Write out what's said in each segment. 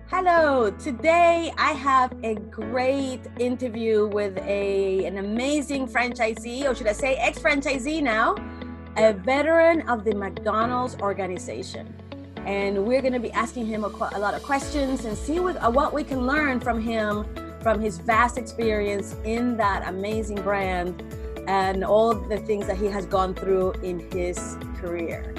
Hello, today I have a great interview with an amazing franchisee, or should I say ex-franchisee now, a veteran of the McDonald's organization. And we're going to be asking him a lot of questions and see what we can learn from him, from his vast experience in that amazing brand and all the things that he has gone through in his career.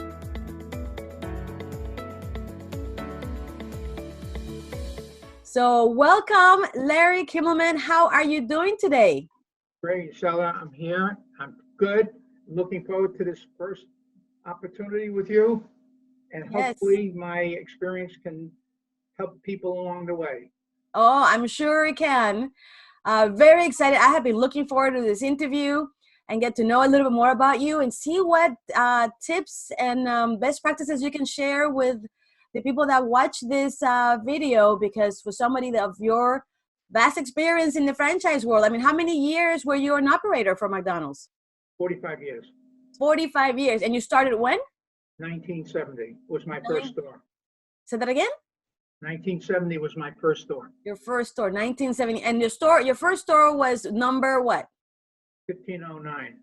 So welcome, Larry Kimmelman. How are you doing today? Great, Stella. I'm here. I'm good. Looking forward to this first opportunity with you. And Yes. hopefully my experience can help people along the way. Oh, I'm sure it can. Very excited. I have been looking forward to this interview and get to know a little bit more about you and see what tips and best practices you can share with the people that watch this video, because for somebody of your vast experience in the franchise world, I mean, how many years were you an operator for McDonald's? 45 years. 45 years. And you started when? 1970 was my first store. Say that again? 1970 was my first store. Your first store, 1970. And your first store was number what? 1549.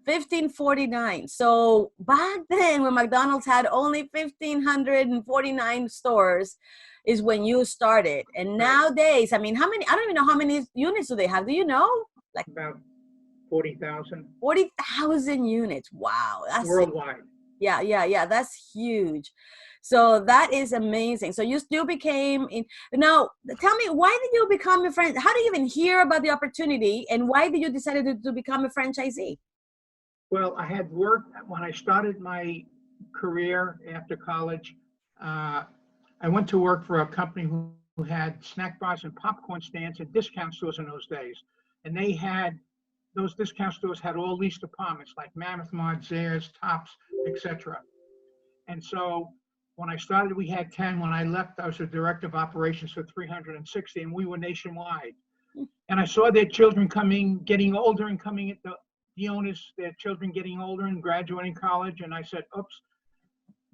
1549. So back then, when McDonald's had only 1,549 stores, is when you started. And nowadays, I mean, I don't even know how many units do they have. Do you know? Like about 40,000. 40,000 units. Wow. That's worldwide. Yeah. That's huge. So that is amazing. So you still now tell me, why did you become a friend? How did you even hear about the opportunity, and why did you decide to become a franchisee? Well, I had worked when I started my career after college. I went to work for a company who had snack bars and popcorn stands and discount stores in those days. And those discount stores had all leased apartments like Mammoth Mart, Zayre's, Tops, etc. And so when I started, we had 10. When I left, I was the director of operations for 360, and we were nationwide. And I saw their children getting older and coming at the owners, their children getting older and graduating college. And I said, oops,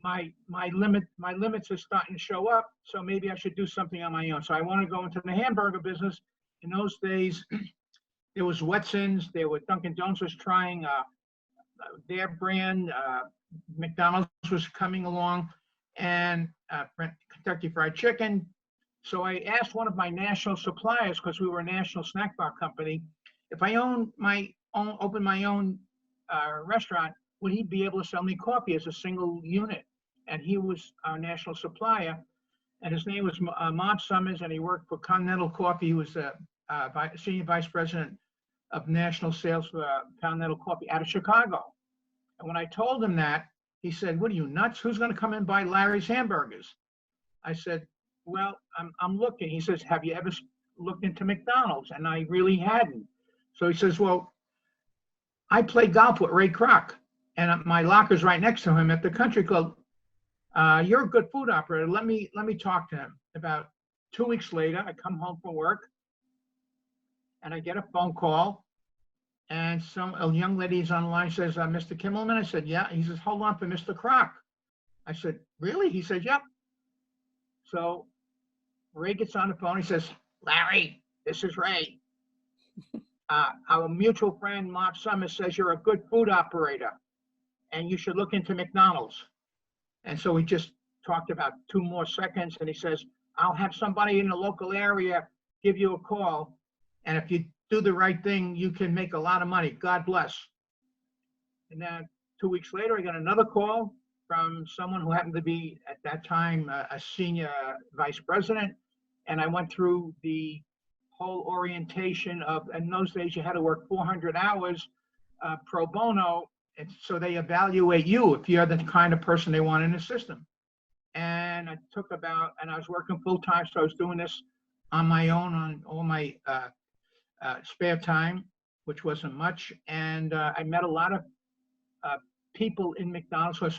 my limits are starting to show up. So maybe I should do something on my own. So I want to go into the hamburger business. In those days, there was Wetson's, there were Dunkin' Donuts was trying their brand, McDonald's was coming along, and Kentucky Fried Chicken. So I asked one of my national suppliers, because we were a national snack bar company, if I open my own restaurant, would he be able to sell me coffee as a single unit? And he was our national supplier, and his name was Mark Summers, and he worked for Continental Coffee. He was a senior vice president of national sales for Continental Coffee out of Chicago. And when I told him that, he said, "What are you, nuts? Who's going to come and buy Larry's hamburgers?" I said, "Well, I'm looking." He says, "Have you ever looked into McDonald's?" And I really hadn't. So he says, "Well, I play golf with Ray Kroc, and my locker's right next to him at the country club. You're a good food operator. Let me talk to him." About 2 weeks later, I come home from work, and I get a phone call, and a young lady's online, says, "Mr. Kimmelman?" I said, "Yeah." He says, "Hold on for Mr. Kroc." I said, "Really?" He said, "Yep." So Ray gets on the phone. He says, "Larry, this is Ray. Our mutual friend, Mark Summers, says you're a good food operator and you should look into McDonald's." And so we just talked about 2 more seconds, and he says, "I'll have somebody in the local area give you a call. And if you do the right thing, you can make a lot of money. God bless." And then 2 weeks later, I got another call from someone who happened to be, at that time, a senior vice president. And I went through the whole orientation of, in those days, you had to work 400 hours pro bono. And so they evaluate you if you're the kind of person they want in the system. And I was working full time, so I was doing this on my own, on all my spare time, which wasn't much. And I met a lot of people in McDonald's, because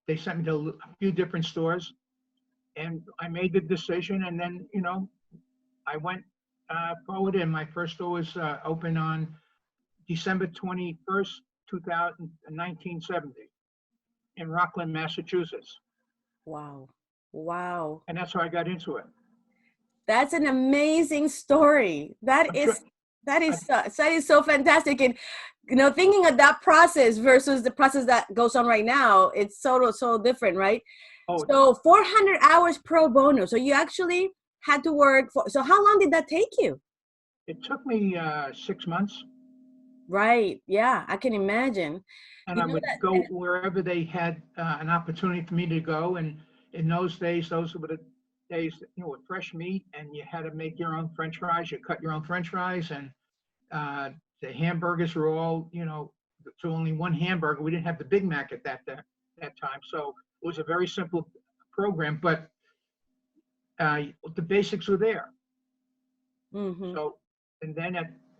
they sent me to a few different stores, and I made the decision. And then, I went forward, and my first store was open on December 21st, 1970 in Rockland, Massachusetts. Wow. Wow. And that's how I got into it. That's an amazing story. I'm sure, That I, is that is so fantastic. And thinking of that process versus the process that goes on right now, it's so different, right? oh, So 400 hours pro bono. So you actually had to work for. So how long did that take you? it took me 6 months, Right. Yeah, I can imagine. and You I know would that. go wherever they had an opportunity for me to go. And in those days, those were the days, with fresh meat, and you had to make your own French fries. You cut your own French fries, and the hamburgers were all, to only one hamburger. We didn't have the Big Mac at that time, so it was a very simple program. But the basics were there. Mm-hmm. So, and then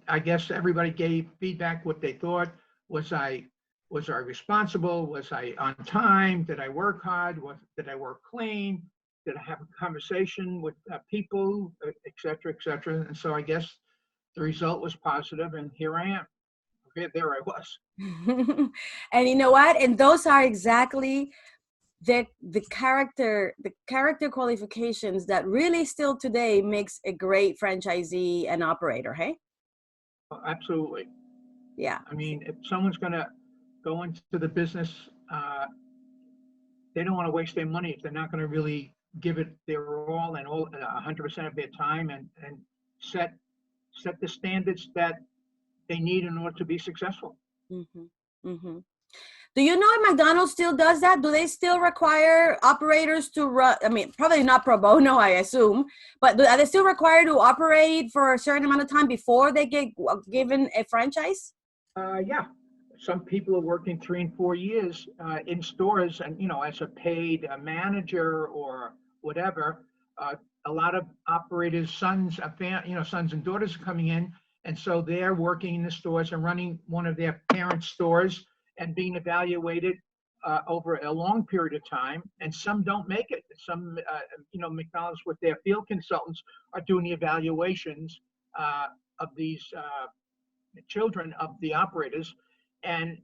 I guess everybody gave feedback what they thought. Was I was I responsible? Was I on time? Did I work hard? Did I work clean? Did I have a conversation with people, et cetera, et cetera? And so I guess the result was positive, and here I am. There I was. And you know what? And those are exactly the character qualifications that really still today makes a great franchisee and operator. Hey. Absolutely. Yeah. I mean, if someone's going to go into the business, they don't want to waste their money if they're not going to really give it their all and 100% of their time, and set the standards that they need in order to be successful. Mm-hmm. Mm-hmm. Do you know if McDonald's still does that? Do they still require operators to run? I mean, probably not pro bono, I assume, but are they still required to operate for a certain amount of time before they get given a franchise? Yeah, some people are working 3 and 4 years in stores, and as a paid manager or whatever. Uh, a lot of operators' sons, sons and daughters are coming in, and so they're working in the stores and running one of their parents' stores and being evaluated over a long period of time. And some don't make it. Some, McDonald's with their field consultants are doing the evaluations of these children of the operators, and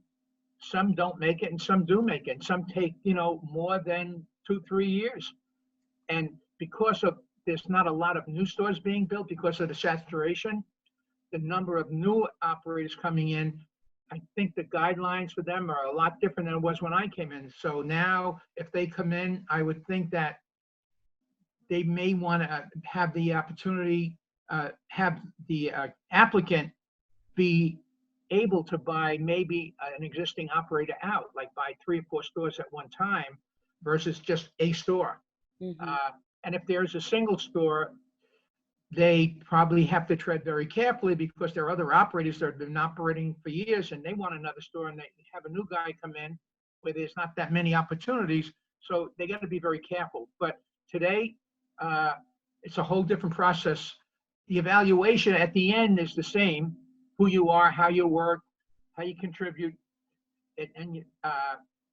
some don't make it and some do make it. Some take more than 2-3 years, and because of there's not a lot of new stores being built because of the saturation, the number of new operators coming in, I think the guidelines for them are a lot different than it was when I came in. So now if they come in, I would think that they may want to have the opportunity, have the applicant be able to buy maybe an existing operator out, like buy 3 or 4 stores at one time versus just a store. Mm-hmm. And if there's a single store, they probably have to tread very carefully because there are other operators that have been operating for years and they want another store, and they have a new guy come in where there's not that many opportunities. So they got to be very careful. But today, it's a whole different process. The evaluation at the end is the same: who you are, how you work, how you contribute,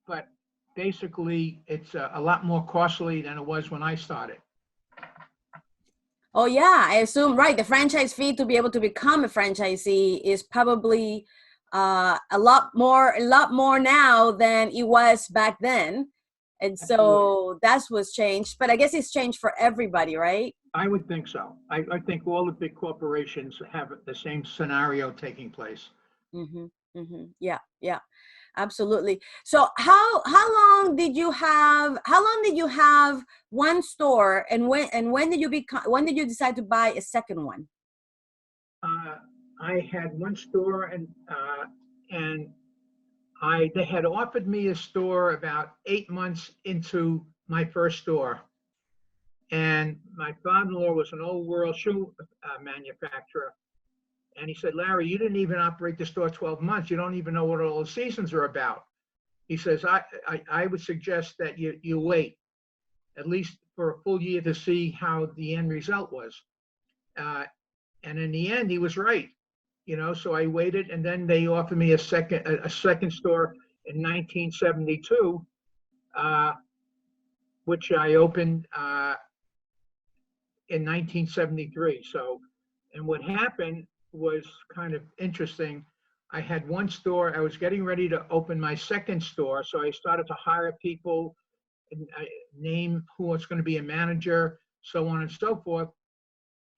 but basically it's a lot more costly than it was when I started. Oh yeah, I assume, right. The franchise fee to be able to become a franchisee is probably a lot more now than it was back then. And so that's what's changed. But I guess it's changed for everybody, right? I would think so. I think all the big corporations have the same scenario taking place. Mm-hmm. Mm-hmm. Yeah, yeah, absolutely. So how long did you have one store, and when did you decide to buy a second one? I had one store, and they had offered me a store about 8 months into my first store. And my father-in-law was an old world shoe manufacturer. And he said, Larry, you didn't even operate the store 12 months. You don't even know what all the seasons are about. He says, I would suggest that you wait at least for a full year to see how the end result was. And in the end, he was right. So I waited, and then they offered me a second store in 1972, which I opened in 1973. So, and what happened was kind of interesting. I had one store. I was getting ready to open my second store, so I started to hire people and name who was going to be a manager, so on and so forth.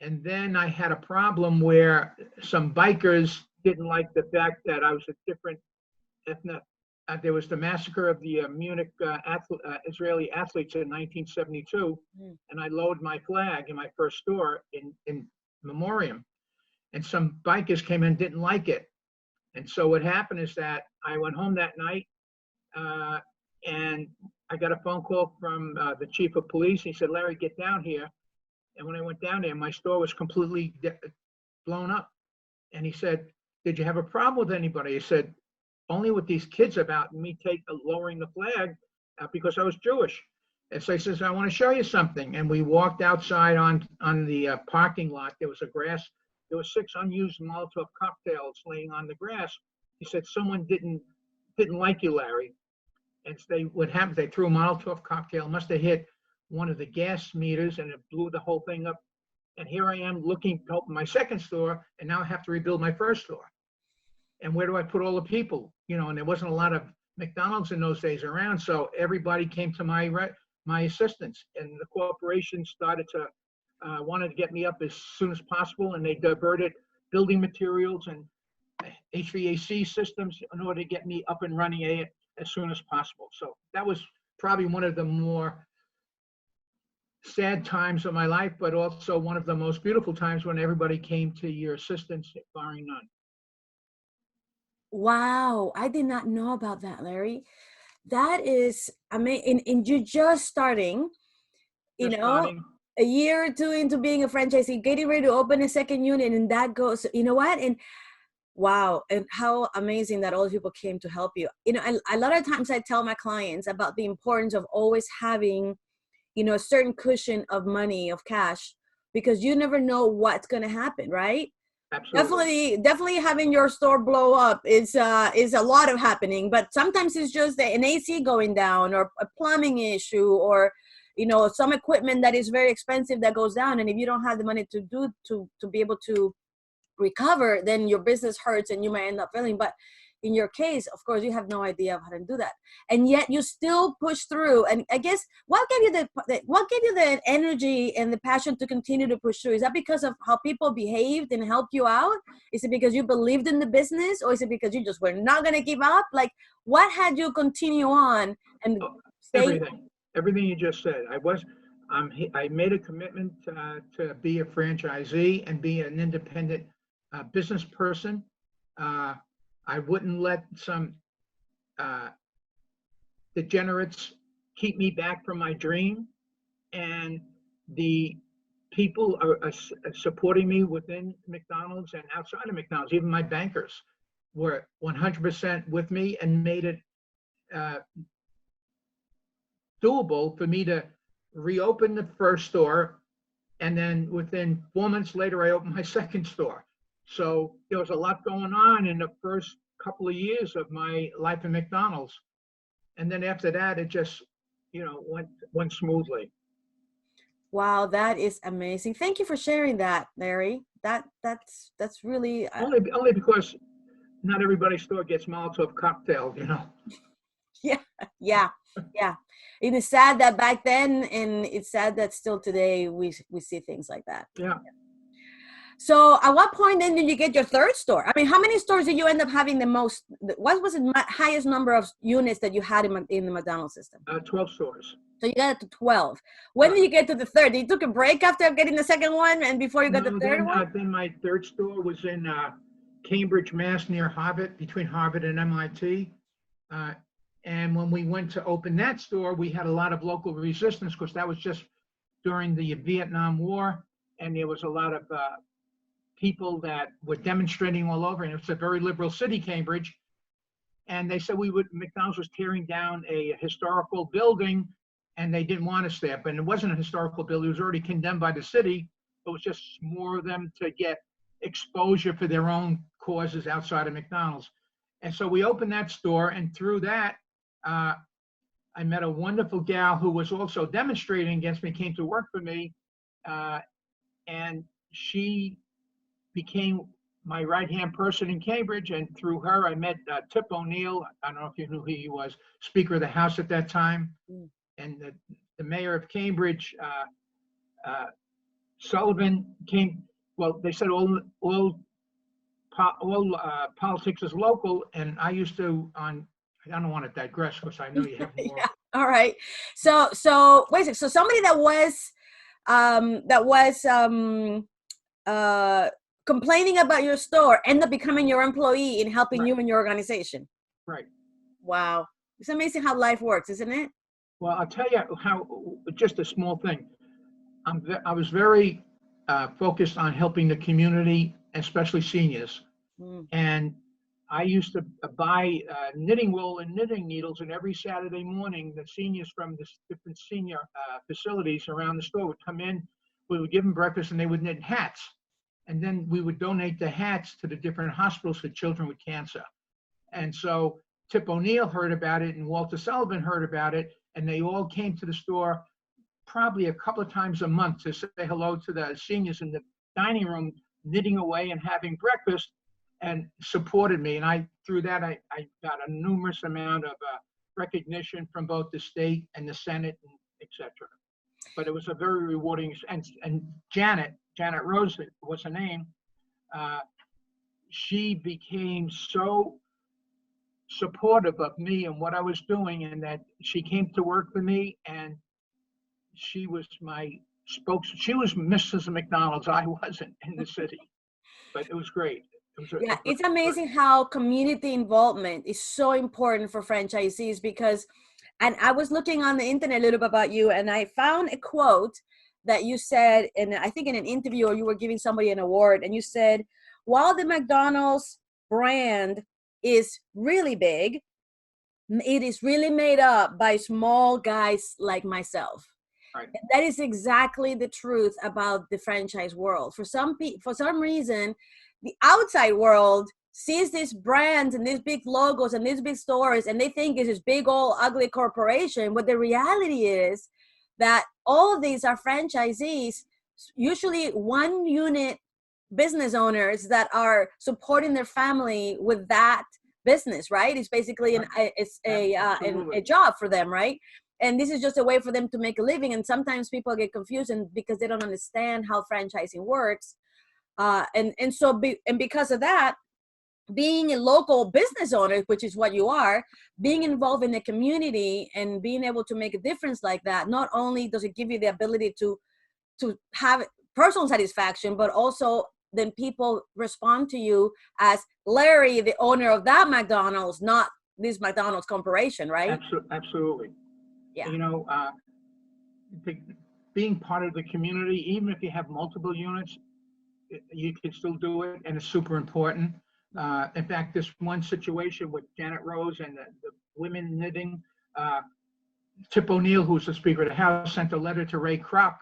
And then I had a problem where some bikers didn't like the fact that I was a different ethnic. There was the massacre of the Munich Israeli athletes in 1972, and I lowered my flag in my first store in memoriam. And some bikers came in and didn't like it. And so what happened is that I went home that night, and I got a phone call from the chief of police. He said, "Larry, get down here." And when I went down there, my store was completely blown up. And he said, "Did you have a problem with anybody?" I said, "Only with these kids about me lowering the flag because I was Jewish." And so he says, "I want to show you something." And we walked outside on the parking lot. There was a grass. There were 6 unused Molotov cocktails laying on the grass. He said, "Someone didn't like you, Larry." And what happened? They threw a Molotov cocktail. Must have hit one of the gas meters, and it blew the whole thing up. And here I am looking to open my second store, and now I have to rebuild my first store. And where do I put all the people? And there wasn't a lot of McDonald's in those days around, so everybody came to my assistance. And the corporation started to wanted to get me up as soon as possible, and they diverted building materials and HVAC systems in order to get me up and running as soon as possible. So that was probably one of the more sad times of my life, but also one of the most beautiful times when everybody came to your assistance, barring none. Wow, I did not know about that, Larry. That is, I mean, and you're just starting, Starting. a year or two into being a franchisee, getting ready to open a second unit, and that goes, you know what? And wow, and how amazing that all the people came to help you. A lot of times I tell my clients about the importance of always having, a certain cushion of money, of cash, because you never know what's going to happen, right? Absolutely. Definitely having your store blow up is a lot of happening, but sometimes it's just an AC going down or a plumbing issue or some equipment that is very expensive that goes down, and if you don't have the money to be able to recover, then your business hurts and you might end up failing. But in your case, of course, you have no idea of how to do that, and yet you still push through. And I guess what gave you the energy and the passion to continue to push through? Is that because of how people behaved and helped you out? Is it because you believed in the business, or is it because you just were not going to give up? Like, what had you continue on and stay? Everything you just said. I made a commitment to be a franchisee and be an independent business person. I wouldn't let some degenerates keep me back from my dream. And the people are supporting me within McDonald's and outside of McDonald's. Even my bankers were 100% with me and made it doable for me to reopen the first store. And then within 4 months later, I opened my second store. So there was a lot going on in the first couple of years of my life in McDonald's. And then after that, it just, went smoothly. Wow, that is amazing. Thank you for sharing that, Larry. That's really only because not everybody's store gets Molotov cocktails, Yeah. It is sad that back then, and it's sad that still today we see things like that. Yeah. So at what point then did you get your third store? I mean, how many stores did you end up having the most? What was the highest number of units that you had in the McDonald's system? 12 stores. So you got it to 12. When did you get to the third? You took a break after getting the second one and before you got the third one? Then my third store was in Cambridge, Mass, near Harvard, between Harvard and MIT. And when we went to open that store, we had a lot of local resistance because that was just during the Vietnam War. And there was a lot of people that were demonstrating all over. And it was a very liberal city, Cambridge. And they said McDonald's was tearing down a historical building and they didn't want us there. But it wasn't a historical building. It was already condemned by the city. It was just more of them to get exposure for their own causes outside of McDonald's. And so we opened that store, and through that, I met a wonderful gal who was also demonstrating against me, came to work for me, and she became my right-hand person in Cambridge. And through her, I met Tip O'Neill. I don't know if you knew who he was, Speaker of the House at that time. and the mayor of Cambridge, Sullivan, came. Well, they said all politics is local, and I used to I don't want to digress because I know you have more. Yeah. All right. So wait a second. So somebody that was complaining about your store ended up becoming your employee and helping Right. you in your organization. Right. Wow. It's amazing how life works, isn't it? Well, I'll tell you how, just a small thing. I was very focused on helping the community, especially seniors. Mm. And I used to buy knitting wool and knitting needles, and every Saturday morning, the seniors from the different senior facilities around the store would come in. We would give them breakfast, and they would knit hats. And then we would donate the hats to the different hospitals for children with cancer. And so Tip O'Neill heard about it, and Walter Sullivan heard about it, and they all came to the store probably a couple of times a month to say hello to the seniors in the dining room, knitting away and having breakfast, and supported me. And through that, I got a numerous amount of recognition from both the state and the Senate, and et cetera. But it was a very rewarding, and Janet Rose was her name. She became so supportive of me and what I was doing, and that she came to work for me, and she was my spokesman. She was Mrs. McDonald's. I wasn't in the city, but it was great. Yeah, it's amazing how community involvement is so important for franchisees because, and I was looking on the internet a little bit about you, and I found a quote that you said, and I think in an interview or you were giving somebody an award, and you said, while the McDonald's brand is really big, it is really made up by small guys like myself. Right. And that is exactly the truth about the franchise world. For some reason, the outside world sees these brands and these big logos and these big stores, and they think it's this big old ugly corporation. But the reality is that all of these are franchisees, usually one unit business owners that are supporting their family with that business, right? It's basically a job for them, right? And this is just a way for them to make a living. And sometimes people get confused because they don't understand how franchising works. And because of that, being a local business owner, which is what you are, being involved in the community and being able to make a difference like that, not only does it give you the ability to have personal satisfaction, but also then people respond to you as Larry, the owner of that McDonald's, not this McDonald's corporation, right? Absolutely. Yeah. You know, being part of the community, even if you have multiple units, you can still do it, and it's super important. In fact, this one situation with Janet Rose and the women knitting, Tip O'Neill, who's the Speaker of the House, sent a letter to Ray Kroc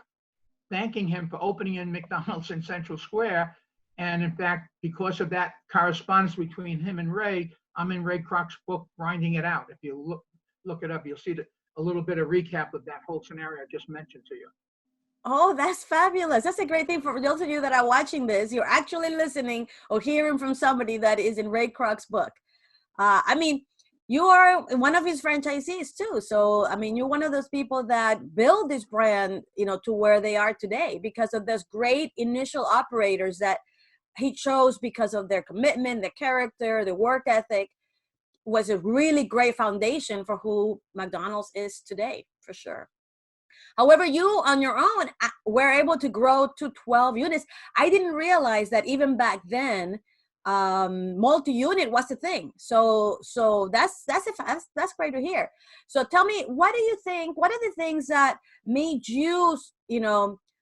thanking him for opening in McDonald's in Central Square. And in fact, because of that correspondence between him and Ray, I'm in Ray Kroc's book, Grinding It Out. If you look it up, you'll see a little bit of recap of that whole scenario I just mentioned to you. Oh, that's fabulous. That's a great thing for those of you that are watching this. You're actually listening or hearing from somebody that is in Ray Kroc's book. I mean, you are one of his franchisees too. So, I mean, you're one of those people that build this brand, to where they are today because of those great initial operators that he chose because of their commitment, their character, their work ethic was a really great foundation for who McDonald's is today, for sure. However, you on your own were able to grow to 12 units. I didn't realize that even back then, multi-unit was a thing. So that's great to hear. So tell me, what do you think? What are the things that made you,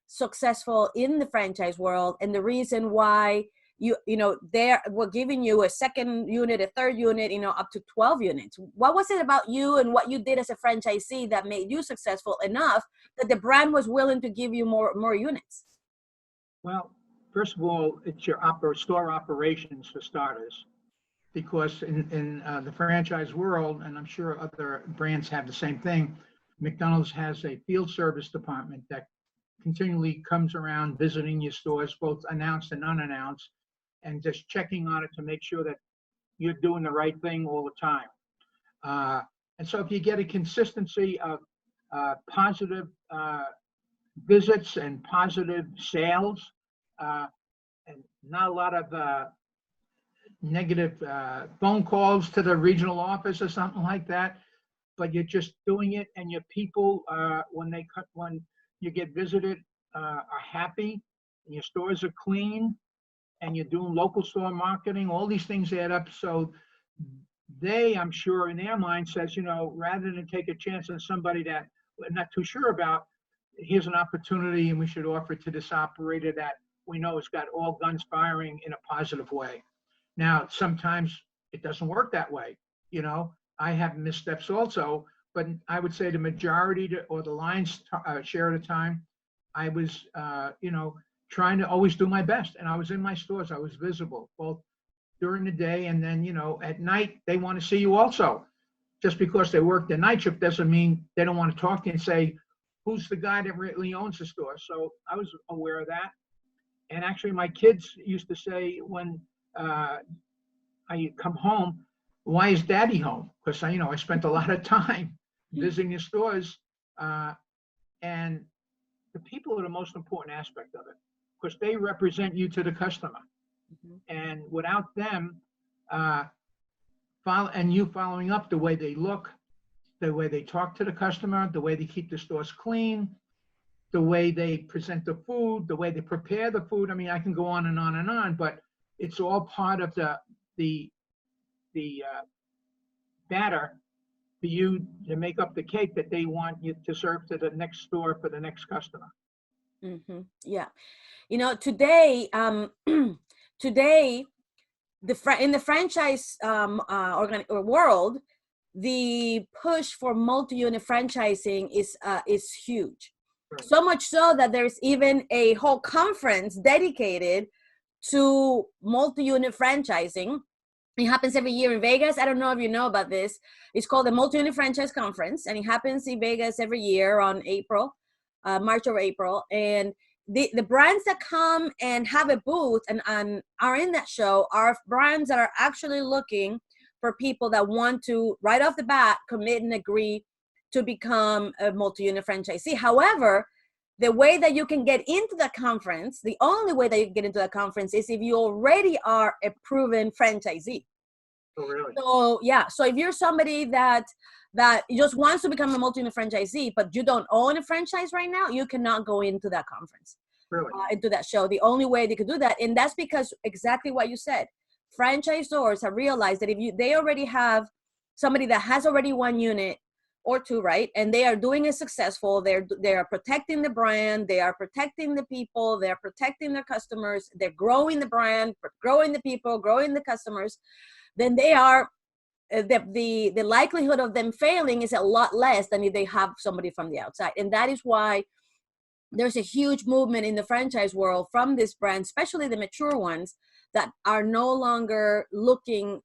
successful in the franchise world, and the reason why they were giving you a second unit, a third unit, up to 12 units? What was it about you and what you did as a franchisee that made you successful enough that the brand was willing to give you more units? Well, first of all, it's your store operations for starters, because in the franchise world, and I'm sure other brands have the same thing, McDonald's has a field service department that continually comes around visiting your stores, both announced and unannounced, and just checking on it to make sure that you're doing the right thing all the time. And so if you get a consistency of positive visits and positive sales, and not a lot of negative phone calls to the regional office or something like that. But you're just doing it, and your people, when you get visited, are happy, and your stores are clean, and you're doing local store marketing. All these things add up. So they, I'm sure, in their mind says, rather than take a chance on somebody that we're not too sure about, here's an opportunity, and we should offer it to this operator that we know has got all guns firing in a positive way. Now, sometimes it doesn't work that way. I have missteps also, but I would say the majority or the lion's share of the time, I was, trying to always do my best. And I was in my stores. I was visible both during the day and then, at night, they want to see you also. Just because they work the night shift doesn't mean they don't want to talk to you and say, who's the guy that really owns the store? So I was aware of that. And actually, my kids used to say when I come home, why is daddy home? Because I spent a lot of time visiting the stores, and the people are the most important aspect of it, because they represent you to the customer. And without them, you following up the way they look, the way they talk to the customer, the way they keep the stores clean, the way they present the food, the way they prepare the food. I mean, I can go on and on and on, but it's all part of the batter for you to make up the cake that they want you to serve to the next store for the next customer. Yeah. Today, today, in the franchise world, the push for multi-unit franchising is huge. Right. So much so that there's even a whole conference dedicated to multi-unit franchising. It happens every year in Vegas. I don't know if you know about this. It's called the Multi-Unit Franchise Conference, and it happens in Vegas every year on March or April. And the brands that come and have a booth and are in that show are brands that are actually looking for people that want to, right off the bat, commit and agree to become a multi-unit franchisee. However, the way that you can get into the conference, the only way that you can get into the conference is if you already are a proven franchisee. Oh, really? So, yeah. So if you're somebody that just wants to become a multi-unit franchisee, but you don't own a franchise right now, you cannot go into that conference, really? Into that show. The only way they could do that, and that's because exactly what you said. Franchisors have realized that if they already have somebody that has already one unit or two, right, and they are doing it successful, they are protecting the brand, they are protecting the people, they're protecting their customers, they're growing the brand, growing the people, growing the customers, then they are the likelihood of them failing is a lot less than if they have somebody from the outside. And that is why there's a huge movement in the franchise world from this brand, especially the mature ones, that are no longer looking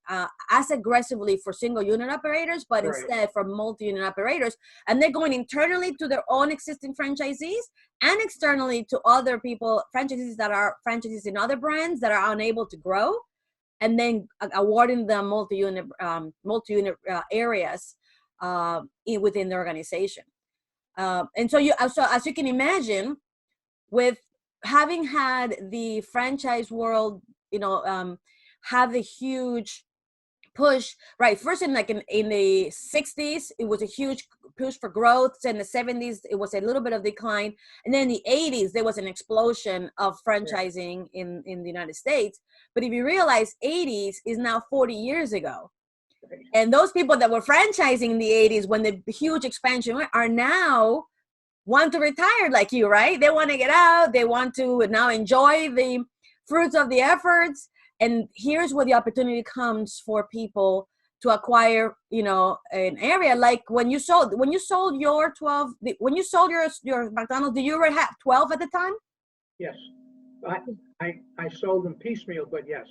as aggressively for single unit operators, but right, instead for multi-unit operators. And they're going internally to their own existing franchisees and externally to other people, franchisees that are franchisees in other brands that are unable to grow, and then awarding them multi-unit areas within the organization. And so as you can imagine, with having had the franchise world, have the huge push, right? First in the 60s, it was a huge push for growth. In the 70s, it was a little bit of decline. And then in the 80s, there was an explosion of franchising in the United States. But if you realize 80s is now 40 years ago. And those people that were franchising in the 80s when the huge expansion went are now want to retire like you, right? They want to get out. They want to now enjoy the fruits of the efforts. And here's where the opportunity comes for people to acquire, an area. Like when you sold your 12, when you sold your McDonald's, did you already have 12 at the time? Yes. I sold them piecemeal, but yes.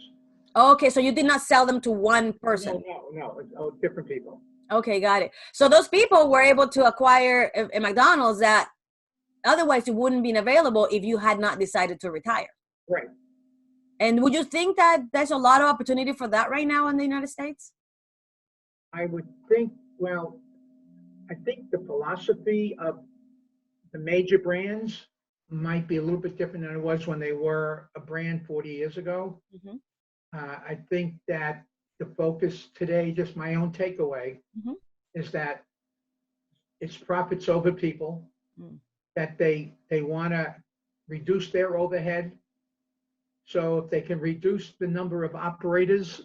Okay, so you did not sell them to one person. No, different people. Okay, got it. So those people were able to acquire a McDonald's that otherwise it wouldn't be available if you had not decided to retire. Right. And would you think that there's a lot of opportunity for that right now in the United States? I would think, well, I think the philosophy of the major brands might be a little bit different than it was when they were a brand 40 years ago. Mm-hmm. I think that the focus today, just my own takeaway, Mm-hmm. is that it's profits over people, that they want to reduce their overhead. So if they can reduce the number of operators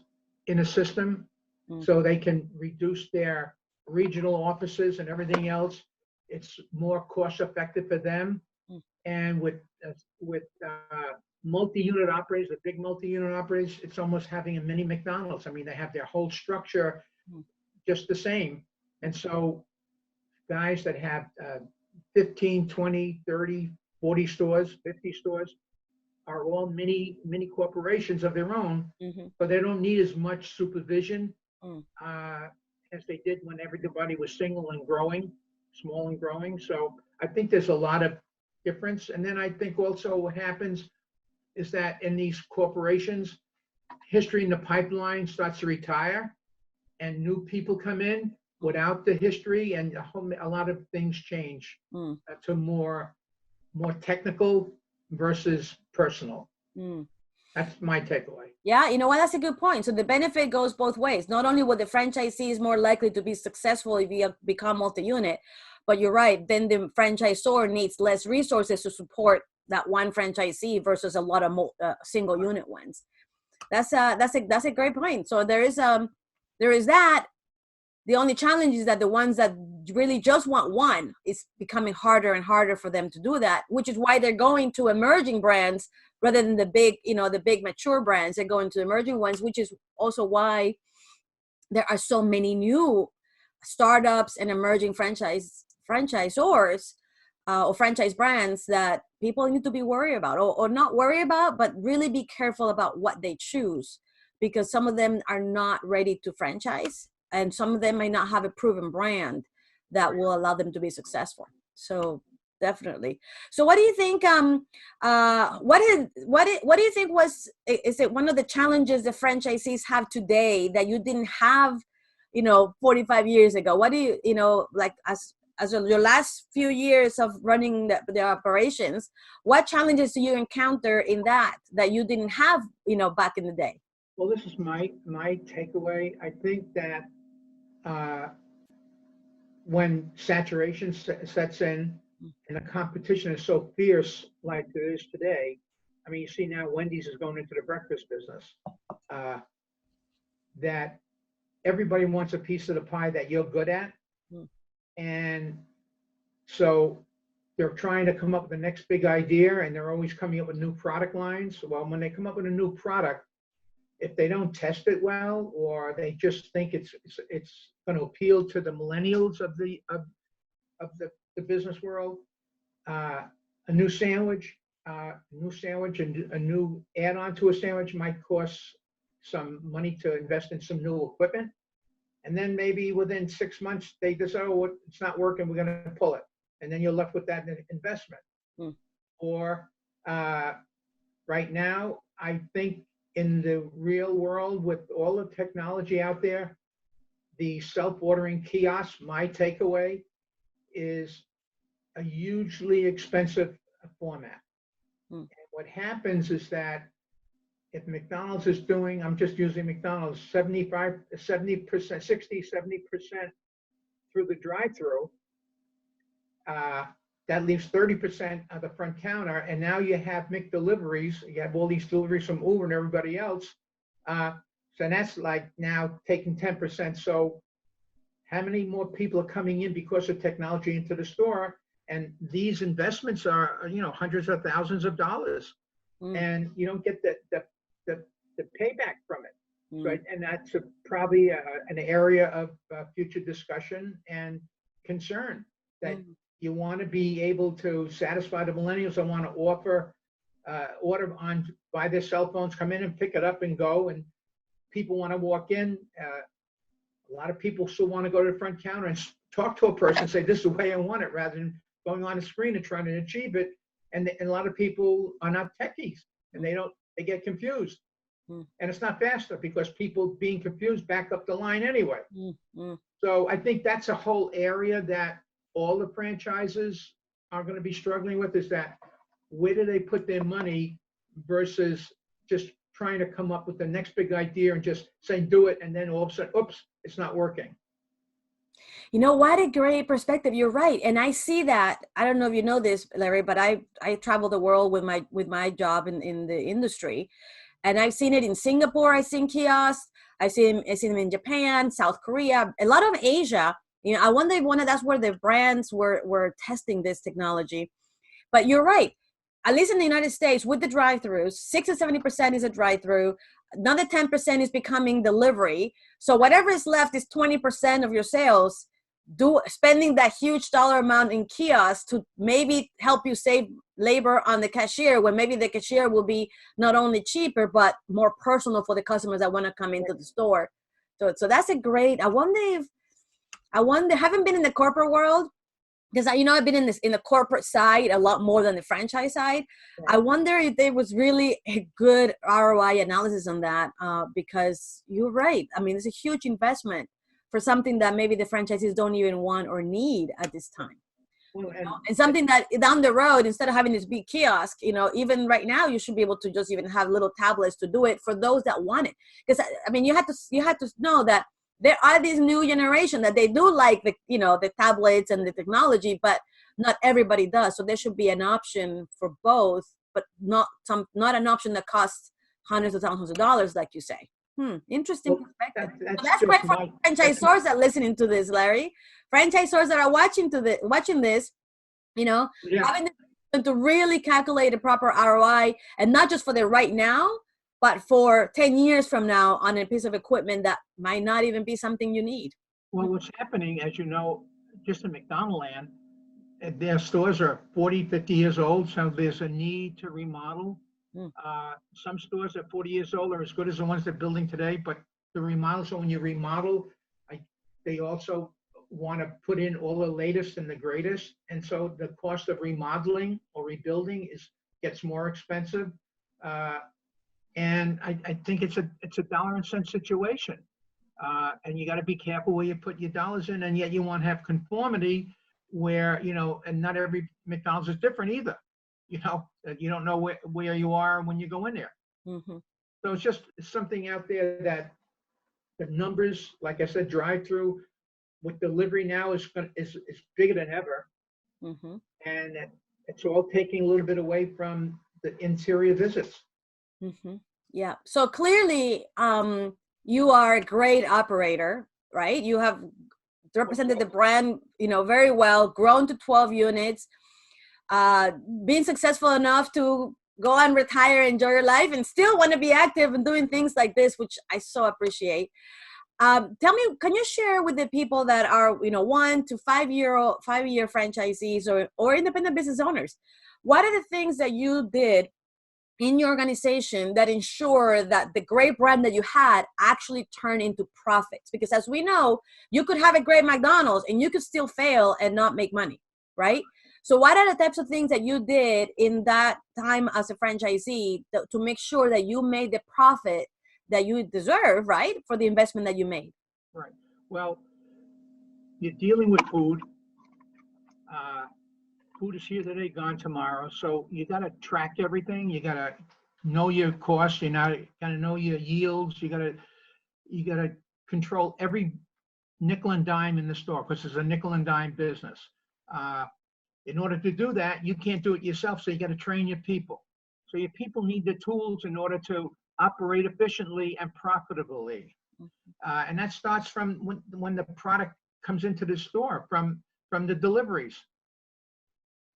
in a system, so they can reduce their regional offices and everything else, it's more cost effective for them. And with multi-unit operators, the big multi-unit operators, it's almost having a mini McDonald's. I mean, they have their whole structure just the same. And so guys that have 15, 20, 30, 40 stores, 50 stores are all mini corporations of their own, but they don't need as much supervision as they did when everybody was single and growing, small and growing. So I think there's a lot of difference. And then I think also what happens is that in these corporations, history in the pipeline starts to retire and new people come in without the history, and a lot of things change to more technical versus personal. That's my takeaway. Yeah, you know what? That's a good point. So the benefit goes both ways. Not only will the franchisee is more likely to be successful if you become multi-unit, but you're right. Then the franchisor needs less resources to support that one franchisee versus a lot of single unit ones. That's a great point. So there is that. The only challenge is that the ones that really just want one, is becoming harder and harder for them to do that, which is why they're going to emerging brands rather than the big mature brands. They're going to emerging ones, which is also why there are so many new startups and emerging franchisors or franchise brands that people need to be worried about, or not worry about, but really be careful about what they choose, because some of them are not ready to franchise. And some of them may not have a proven brand that will allow them to be successful. So definitely. So what do you think? What do you think is it one of the challenges the franchisees have today that you didn't have, 45 years ago? What do you, like as your last few years of running the operations, what challenges do you encounter in that you didn't have, back in the day? Well, this is my takeaway. I think that when saturation sets in and the competition is so fierce like it is today, I mean, you see now Wendy's is going into the breakfast business, that everybody wants a piece of the pie that you're good at. And so they're trying to come up with the next big idea, and they're always coming up with new product lines. Well, when they come up with a new product, if they don't test it well, or they just think it's going to appeal to the millennials of the business world, a new sandwich and a new add-on to a sandwich might cost some money to invest in some new equipment, and then maybe within 6 months they decide, oh, it's not working, we're going to pull it, and then you're left with that investment. Or right now, I think in the real world, with all the technology out there, the self-ordering kiosk, my takeaway, is a hugely expensive format. And what happens is that if McDonald's is doing, I'm just using McDonald's, 70%, 60, 70% through the drive-through, that leaves 30% of the front counter, and now you have McDeliveries. You have all these deliveries from Uber and everybody else. So that's like now taking 10%. So how many more people are coming in because of technology into the store? And these investments are, hundreds of thousands of dollars, and you don't get the payback from it. Right? And that's probably an area of future discussion and concern, that you want to be able to satisfy the millennials that want to order by their cell phones, come in and pick it up and go. And people want to walk in. A lot of people still want to go to the front counter and talk to a person and say, this is the way I want it, rather than going on the screen and trying to achieve it. And a lot of people are not techies, and they get confused. Mm. And it's not faster because people being confused back up the line anyway. Mm. So I think that's a whole area that all the franchises are going to be struggling with, is that where do they put their money versus just trying to come up with the next big idea and just say, do it. And then all of a sudden, oops, it's not working. You know, what a great perspective. You're right. And I see that. I don't know if you know this, Larry, but I travel the world with my job in the industry. And I've seen it in Singapore. I've seen kiosks. I've seen them in Japan, South Korea, a lot of Asia. You know, I wonder if that's where the brands were testing this technology. But you're right. At least in the United States, with the drive-throughs, 60 to 70% is a drive-through. Another 10% is becoming delivery. So whatever is left is 20% of your sales. Spending that huge dollar amount in kiosks to maybe help you save labor on the cashier, when maybe the cashier will be not only cheaper but more personal for the customers that want to come into the store. So that's a great. I wonder, haven't been in the corporate world, because I've been in the corporate side a lot more than the franchise side. Right. I wonder if there was really a good ROI analysis on that, because you're right. I mean, it's a huge investment for something that maybe the franchisees don't even want or need at this time. Well, and something that down the road, instead of having this big kiosk, even right now, you should be able to just even have little tablets to do it for those that want it. Because I mean, you have to know that there are this new generation that they do like the tablets and the technology, but not everybody does. So there should be an option for both, but not an option that costs hundreds of thousands of dollars, like you say. Interesting perspective. That's great for franchisors that are listening to this, Larry. Franchisors that are watching this, having to really calculate a proper ROI, and not just for the right now, but for 10 years from now on a piece of equipment that might not even be something you need. Well, what's happening, as you know, just in McDonald's land, their stores are 40, 50 years old, so there's a need to remodel. Some stores at 40 years old are as good as the ones they're building today, but the remodel, so when you remodel, they also want to put in all the latest and the greatest, and so the cost of remodeling or rebuilding gets more expensive. And I think it's a dollar and cent situation, and you got to be careful where you put your dollars in, and yet you want to have conformity where, and not every McDonald's is different either. You don't know where you are when you go in there. Mm-hmm. So it's just something out there that the numbers, like I said, drive-through with delivery now is bigger than ever. Mm-hmm. And it's all taking a little bit away from the interior visits. Mm-hmm. Yeah. So clearly, you are a great operator, right? You have represented the brand, very well, grown to 12 units, being successful enough to go and retire, enjoy your life, and still want to be active and doing things like this, which I so appreciate. Tell me, can you share with the people that are, 1 to 5 year franchisees or independent business owners, what are the things that you did in your organization that ensure that the great brand that you had actually turned into profits? Because as we know, you could have a great McDonald's and you could still fail and not make money, right? So what are the types of things that you did in that time as a franchisee to make sure that you made the profit that you deserve, right, for the investment that you made? Right. Well, you're dealing with food. Food is here today, gone tomorrow. So you got to track everything. You got to know your costs. You got to know your yields. You got to control every nickel and dime in the store, because it's a nickel and dime business. In order to do that, you can't do it yourself. So you got to train your people. So your people need the tools in order to operate efficiently and profitably. And that starts from when the product comes into the store, from the deliveries.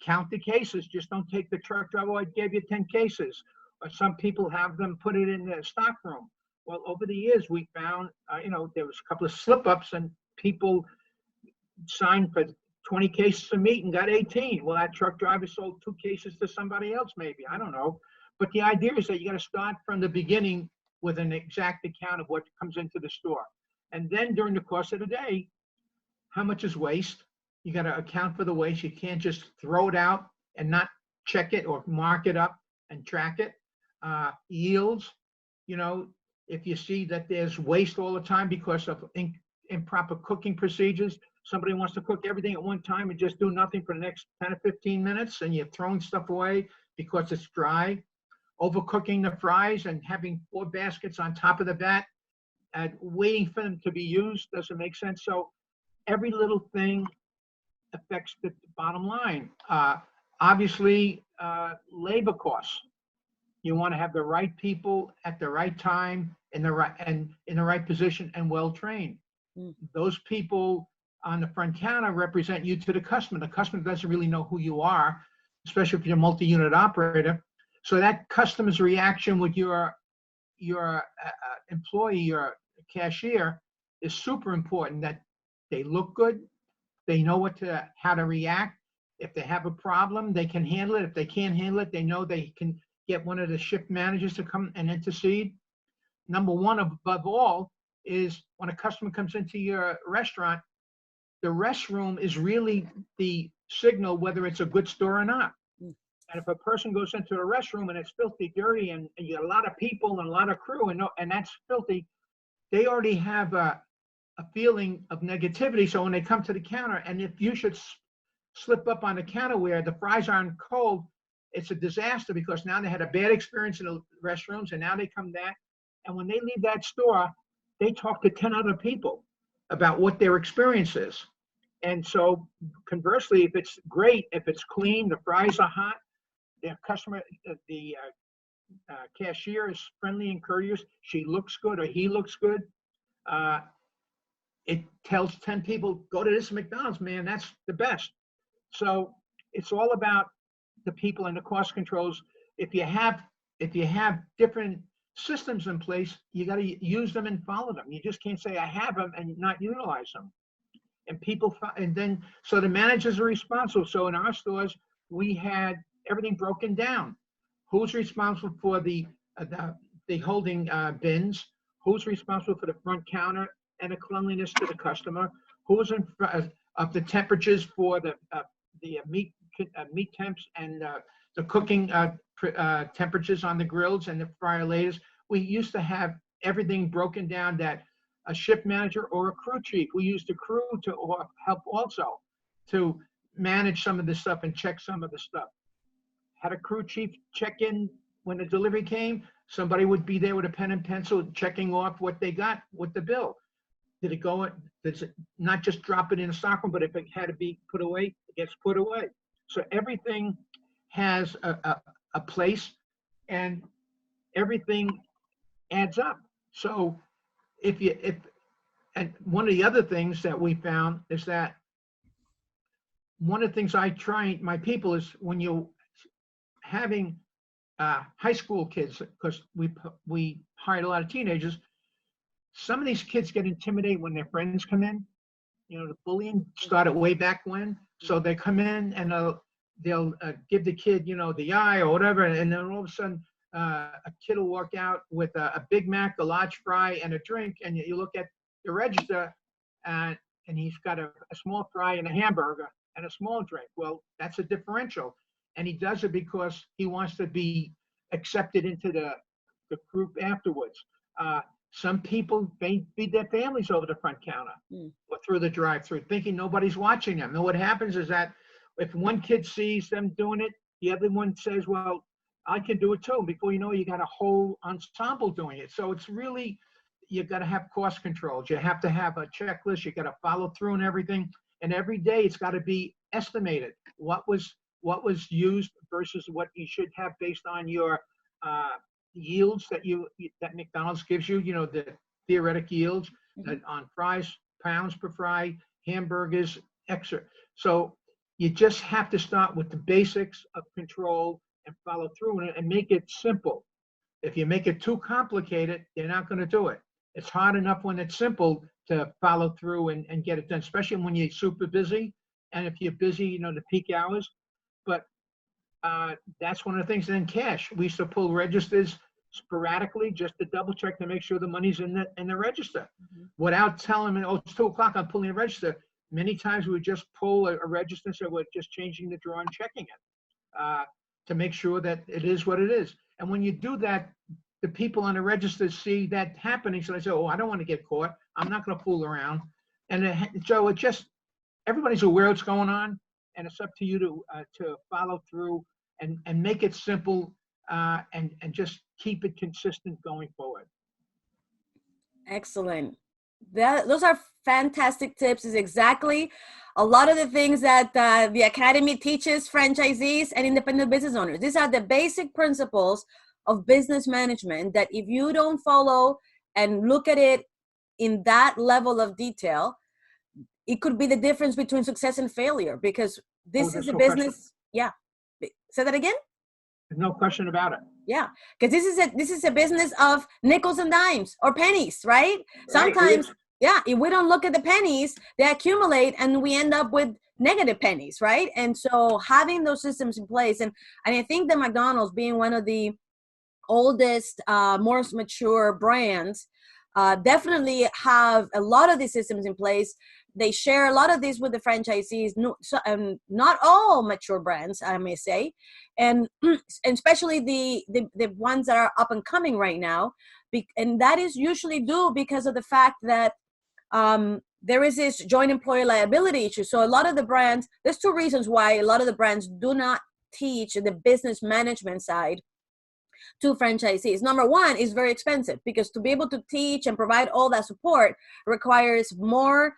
Count the cases. Just don't take the truck driver, I gave you 10 cases. Or some people have them put it in the stock room. Well, over the years, we found, there was a couple of slip-ups and people signed for 20 cases of meat and got 18. Well, that truck driver sold 2 cases to somebody else, maybe. I don't know. But the idea is that you got to start from the beginning with an exact account of what comes into the store. And then during the course of the day, how much is waste? You got to account for the waste. You can't just throw it out and not check it or mark it up and track it. Yields. You know, if you see that there's waste all the time because of improper cooking procedures, somebody wants to cook everything at one time and just do nothing for the next 10 or 15 minutes, and you're throwing stuff away because it's dry, overcooking the fries and having 4 baskets on top of the vat and waiting for them to be used doesn't make sense. So every little thing affects the bottom line. Obviously, labor costs. You want to have the right people at the right time in the right position and well trained. Those people on the front counter represent you to the customer. The customer doesn't really know who you are, especially if you're a multi-unit operator. So that customer's reaction with your employee, your cashier, is super important. That they look good, they know how to react. If they have a problem, they can handle it. If they can't handle it, they know they can get one of the shift managers to come and intercede. Number one, above all, is when a customer comes into your restaurant, the restroom is really the signal whether it's a good store or not. And if a person goes into a restroom and it's filthy, dirty, and you got a lot of people and a lot of crew, and that's filthy, they already have a feeling of negativity. So when they come to the counter, and if you should slip up on the counter where the fries aren't cold, it's a disaster, because now they had a bad experience in the restrooms, and now they come back. And when they leave that store, they talk to 10 other people about what their experience is. And so conversely, if it's great, if it's clean, the fries are hot, the customer, the cashier is friendly and courteous, she looks good or he looks good, it tells 10 people, go to this McDonald's, man, that's the best. So it's all about the people and the cost controls. If you have different systems in place, you got to use them and follow them. You just can't say I have them and not utilize them. And so the managers are responsible. So in our stores, we had everything broken down. Who's responsible for the holding bins? Who's responsible for the front counter and the cleanliness to the customer? Who's in front of the temperatures for the meat temps and the cooking temperatures on the grills and the fryer laters? We used to have everything broken down, that a shift manager or a crew chief, we used a crew to help also to manage some of the stuff and check some of the stuff. Had a crew chief check in when the delivery came, somebody would be there with a pen and pencil checking off what they got with the bill. Did it go, does it not just drop it in a stockroom, but if it had to be put away, it gets put away. So everything has a place, and everything adds up. So and one of the other things that we found is that one of the things I try my people is, when you're having high school kids, because we hired a lot of teenagers, some of these kids get intimidated when their friends come in. You know, the bullying started way back when. So they come in and they'll give the kid, you know, the eye or whatever, and then all of a sudden a kid will walk out with a Big Mac, a large fry, and a drink, and you look at the register, and he's got a small fry and a hamburger and a small drink. Well, that's a differential, and he does it because he wants to be accepted into the group afterwards. Some people feed their families over the front counter or through the drive-through, thinking nobody's watching them. And what happens is that if one kid sees them doing it, the other one says, well, I can do it too. Before you know it, you got a whole ensemble doing it. So it's really, you got to have cost controls. You have to have a checklist. You got to follow through and everything. And every day it's got to be estimated. What was used versus what you should have based on your yields that McDonald's gives you, you know, the theoretic yields on fries, pounds per fry, hamburgers, extra. So you just have to start with the basics of control and follow through and make it simple. If you make it too complicated, they're not going to do it. It's hard enough when it's simple to follow through and get it done, especially when you're super busy. And if you're busy, you know, the peak hours. But that's one of the things. And then cash, we used to pull registers sporadically just to double check to make sure the money's in the register without telling them, oh, it's 2 o'clock, I'm pulling the register. Many times we would just pull a register, so we're just changing the drawer and checking it to make sure that it is what it is. And when you do that, the people on the register see that happening. So they say, oh, I don't want to get caught. I'm not going to fool around. So it just, everybody's aware what's going on, and it's up to you to follow through and make it simple, and just keep it consistent going forward. Excellent. Those are fantastic tips. Is exactly a lot of the things that the Academy teaches franchisees and independent business owners. These are the basic principles of business management that if you don't follow and look at it in that level of detail, it could be the difference between success and failure, because this is a business. Yeah. Say that again? There's no question about it. Yeah, because this is a business of nickels and dimes or pennies, right? Sometimes, yeah, if we don't look at the pennies, they accumulate and we end up with negative pennies, right? And so having those systems in place, and I think that McDonald's, being one of the oldest, most mature brands, definitely have a lot of these systems in place. They share a lot of this with the franchisees, not all mature brands, I may say, and especially the ones that are up and coming right now. And that is usually due because of the fact that there is this joint employer liability issue. So a lot of the brands, there's two reasons why a lot of the brands do not teach the business management side to franchisees. Number one, is very expensive, because to be able to teach and provide all that support requires more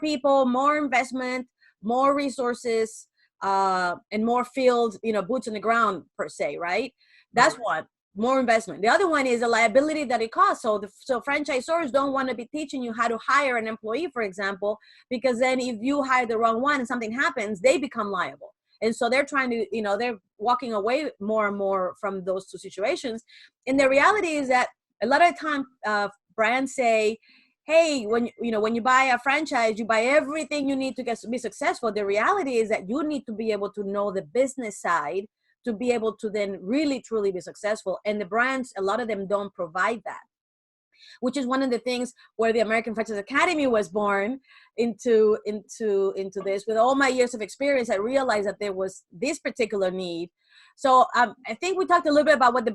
people, more investment, more resources, and more field, boots on the ground per se, right? That's one, more investment. The other one is the liability that it costs. So franchisors don't want to be teaching you how to hire an employee, for example, because then if you hire the wrong one and something happens, they become liable. And so they're trying to, they're walking away more and more from those two situations. And the reality is that a lot of time brands say, hey, when you buy a franchise, you buy everything you need to be successful. The reality is that you need to be able to know the business side to be able to then really, truly be successful. And the brands, a lot of them don't provide that, which is one of the things where the American Franchise Academy was born into this. With all my years of experience, I realized that there was this particular need. So I think we talked a little bit about what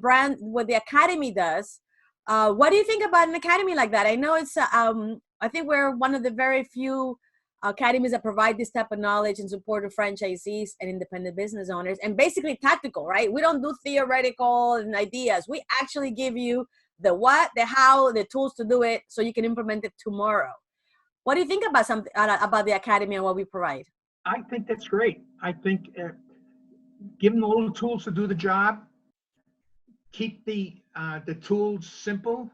the Academy does. What do you think about an academy like that? I know it's, I think we're one of the very few academies that provide this type of knowledge and support of franchisees and independent business owners, and basically tactical, right? We don't do theoretical and ideas. We actually give you the what, the how, the tools to do it so you can implement it tomorrow. What do you think about about the academy and what we provide? I think that's great. I think give them all the tools to do the job. Keep the tools simple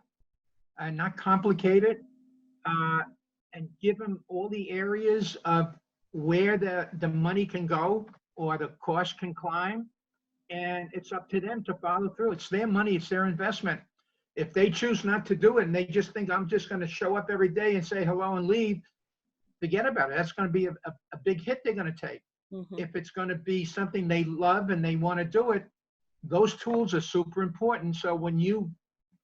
and not complicated, and give them all the areas of where the money can go or the cost can climb, and it's up to them to follow through. It's their money, it's their investment. If they choose not to do it and they just think, I'm just going to show up every day and say hello and leave, forget about it. That's going to be a big hit they're going to take. Mm-hmm. If it's going to be something they love and they want to do it, those tools are super important. So when you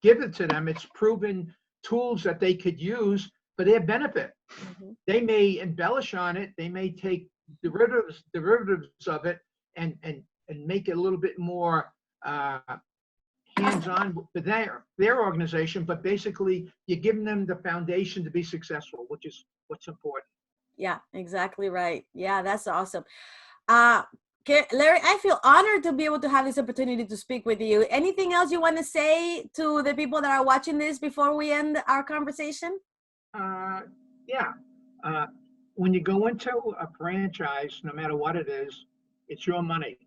give it to them, it's proven tools that they could use for their benefit. Mm-hmm. They may embellish on it. They may take derivatives of it and make it a little bit more hands-on for their organization, but basically you're giving them the foundation to be successful, which is what's important. Yeah, exactly right. Yeah, that's awesome. Larry, I feel honored to be able to have this opportunity to speak with you. Anything else you want to say to the people that are watching this before we end our conversation? When you go into a franchise, no matter what it is, it's your money.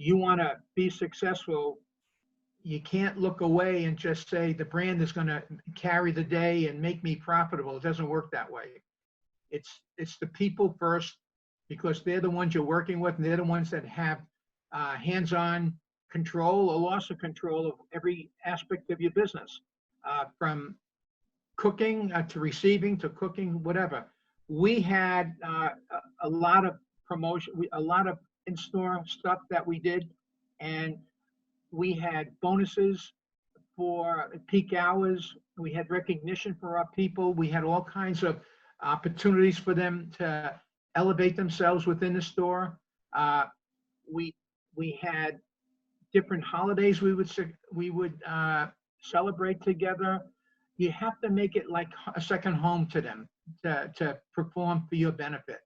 You want to be successful, you can't look away and just say the brand is going to carry the day and make me profitable. It doesn't work that way. It's the people first, because they're the ones you're working with, and they're the ones that have hands-on control or loss of control of every aspect of your business, from cooking to receiving to cooking, whatever. We had a lot of promotion, a lot of in-store stuff that we did, and we had bonuses for peak hours. We had recognition for our people. We had all kinds of opportunities for them to elevate themselves within the store. We had different holidays we would celebrate together. You have to make it like a second home to them to perform for your benefit,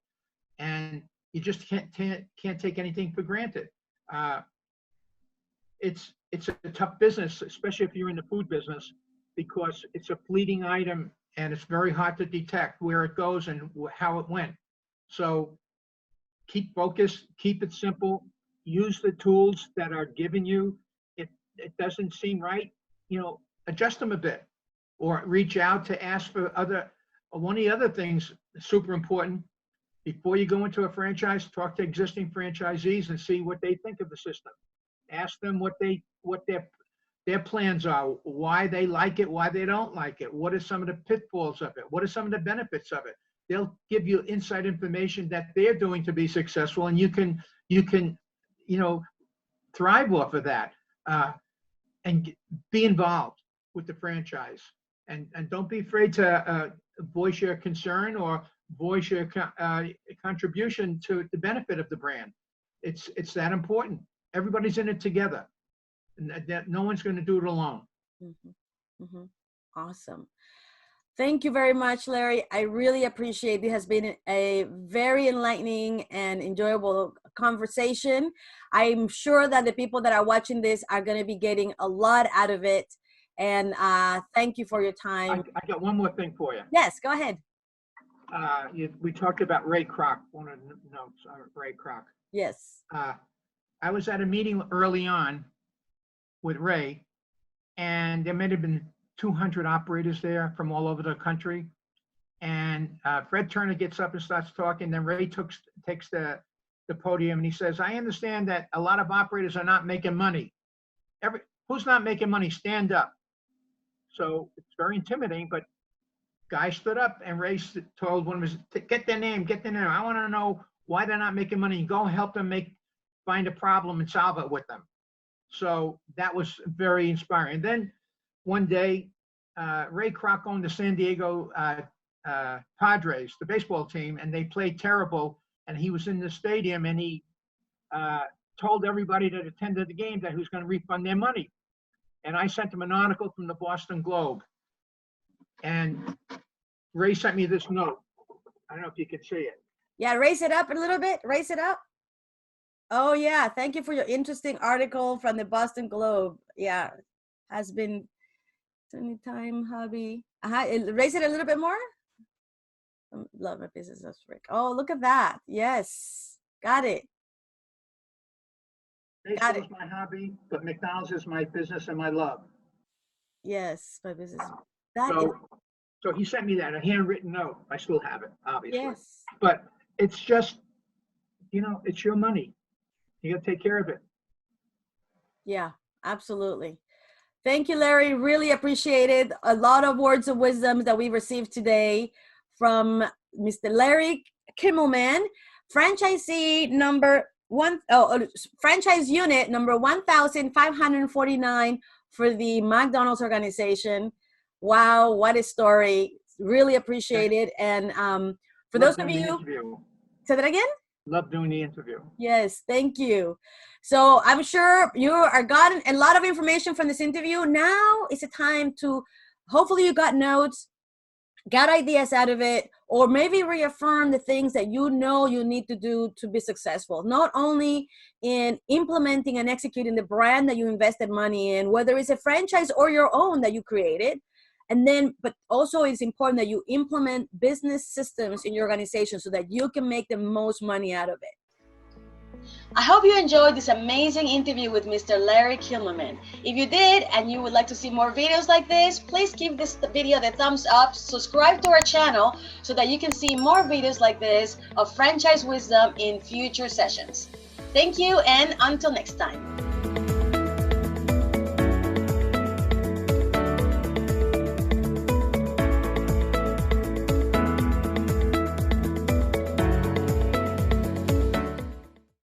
and you just can't take anything for granted. It's a tough business, especially if you're in the food business, because it's a fleeting item and it's very hard to detect where it goes and how it went. So keep focused, keep it simple, use the tools that are given you. If it doesn't seem right, adjust them a bit, or reach out to ask for one of the other things super important. Before you go into a franchise, talk to existing franchisees and see what they think of the system. Ask them what their plans are, why they like it, why they don't like it, what are some of the pitfalls of it, what are some of the benefits of it. They'll give you inside information that they're doing to be successful, and you can thrive off of that, and be involved with the franchise, and don't be afraid to voice your concern or voice your contribution to the benefit of the brand. It's that important. Everybody's in it together, and that no one's going to do it alone. Mm-hmm. Mm-hmm. Awesome. Thank you very much, Larry. I really appreciate it. It has been a very enlightening and enjoyable conversation. I'm sure that the people that are watching this are going to be getting a lot out of it. And thank you for your time. I got one more thing for you. Yes, go ahead. We talked about Ray Kroc, one of the notes, Ray Kroc. Yes. I was at a meeting early on with Ray, and there may have been 200 operators there from all over the country. And Fred Turner gets up and starts talking. Then Ray takes the podium, and he says, I understand that a lot of operators are not making money. Who's not making money? Stand up. So it's very intimidating, but guy stood up, and Ray told one of his, get their name. I want to know why they're not making money. Go help them find a problem and solve it with them. So that was very inspiring. And then one day, Ray Kroc owned the San Diego Padres, the baseball team, and they played terrible. And he was in the stadium, and he told everybody that attended the game that he was going to refund their money. And I sent him an article from the Boston Globe. And Ray sent me this note. I don't know if you can see it. Yeah, raise it up a little bit. Raise it up. Oh, yeah. Thank you for your interesting article from the Boston Globe. Yeah, has been anytime hobby. Raise it a little bit more. Love my business. That's Rick. Oh, look at that. Yes. Got it. Baseball is my hobby, but McDonald's is my business and my love. Yes, my business. So he sent me that, a handwritten note. I still have it, obviously. Yes. But it's just, it's your money. You got to take care of it. Yeah, absolutely. Thank you, Larry. Really appreciate it. A lot of words of wisdom that we received today from Mr. Larry Kimmelman, franchisee number franchise unit number 1,549 for the McDonald's organization. Wow, what a story. Really appreciate it. And for those of you, say that again? Love doing the interview. Yes, thank you. So I'm sure you are gotten a lot of information from this interview. Now is the time to, hopefully you got notes, got ideas out of it, or maybe reaffirm the things that you know you need to do to be successful, not only in implementing and executing the brand that you invested money in, whether it's a franchise or your own that you created. And then, but also it's important that you implement business systems in your organization so that you can make the most money out of it. I hope you enjoyed this amazing interview with Mr. Larry Kimmelman. If you did and you would like to see more videos like this, please give this video the thumbs up, subscribe to our channel so that you can see more videos like this of franchise wisdom in future sessions. Thank you, and until next time.